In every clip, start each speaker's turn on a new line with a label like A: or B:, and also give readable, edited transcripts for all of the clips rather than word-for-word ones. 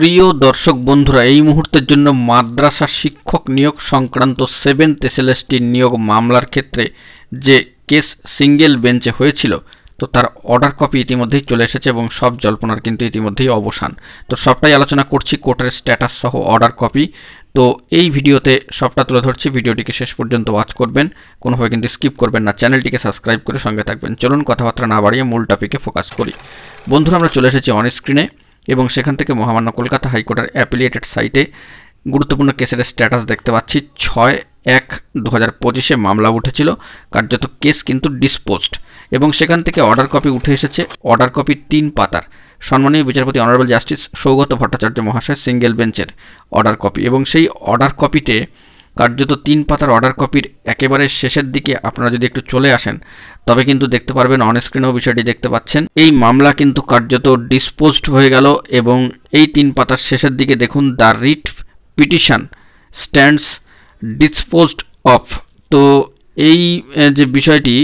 A: প্রিয় দর্শক বন্ধুরা, এই মুহূর্তের জন্য মাদ্রাসা শিক্ষক নিয়োগ সংক্রান্ত 7th SLST নিয়োগ মামলার ক্ষেত্রে যে কেস সিঙ্গেল বেঞ্চে হয়েছিল, তো তার অর্ডার কপি ইতিমধ্যেই চলে এসেছে এবং সব জল্পনার কিন্তু ইতিমধ্যেই অবসান। তো সবটাই আলোচনা করছি, কোর্টের স্ট্যাটাস সহ অর্ডার কপি। তো এই ভিডিওতে সবটা তুলে ধরছি, ভিডিওটিকে শেষ পর্যন্ত ওয়াচ করবেন, কোনোভাবে কিন্তু স্কিপ করবেন না। চ্যানেলটিকে সাবস্ক্রাইব করে সঙ্গে থাকবেন। চলুন কথাবার্তা না বাড়িয়ে মূল টপিকে ফোকাস করি। বন্ধুরা, আমরা চলে এসেছি অন স্ক্রিনে এবং সেখান থেকে মহামান্য কলকাতা হাইকোর্টের অ্যাপিলিয়েটেড সাইটে গুরুত্বপূর্ণ কেসের স্ট্যাটাস দেখতে পাচ্ছি। 6/1/2025 মামলা উঠেছিল, কার্যত কেস কিন্তু ডিসপোজড এবং সেখান থেকে অর্ডার কপি উঠে এসেছে। অর্ডার কপি 3 পাতার, সম্মানীয় বিচারপতি অনারেবল জাস্টিস সৌগত ভট্টাচার্য মহাশয় সিঙ্গেল বেঞ্চের অর্ডার কপি, এবং সেই অর্ডার কপিতে কার্যত 3 পাতার অর্ডার কপির একেবারে শেষের দিকে আপনারা যদি একটু চলে আসেন তবে কিন্তু দেখতে পারবেন, অন স্ক্রিনেও বিষয়টি দেখতে পাচ্ছেন, এই মামলা কিন্তু কার্যত ডিসপোজড হয়ে গেল। এবং এই 3 পাতার শেষের দিকে দেখুন, the writ petition stands disposed of. তো এই যে বিষয়টি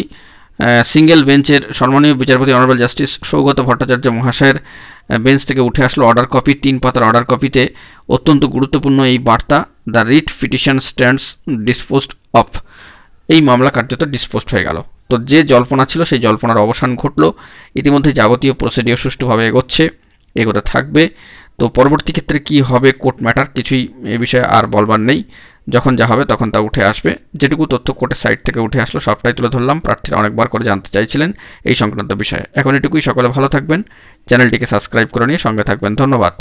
A: সিঙ্গেল বেঞ্চের সম্মানীয় বিচারপতি অনারেবল জাস্টিস সৌগত ভট্টাচার্য মহাশয়ের বেঞ্চ থেকে উঠে আসলো অর্ডার কপি। 3 পাতার অর্ডার কপিতে অত্যন্ত গুরুত্বপূর্ণ এই বার্তা, the writ petition stands disposed of. এই মামলা কার্যত ডিসপোজড হয়ে গেল। তো যে জল্পনা ছিল সেই জল্পনার অবসান ঘটল। ইতিমধ্যে যাবতীয় প্রসিডিওর সুষ্ঠুভাবে এগোতে থাকবে। তো পরবর্তী ক্ষেত্রে কি হবে, কোর্ট ম্যাটার, কিছুই এ বিষয়ে আর বলবার নেই। যখন যা হবে তখন তা উঠে আসবে। যেটুকু তথ্য কোর্টের সাইট থেকে উঠে আসলো সবটাই তুলে ধরলাম। প্রার্থীরা অনেকবার করে জানতে চাইছিলেন এই সংক্রান্ত বিষয়ে। এখন এটুকুই, সকলে ভালো থাকবেন, চ্যানেলটিকে সাবস্ক্রাইব করে নিয়ে সঙ্গে থাকবেন। ধন্যবাদ।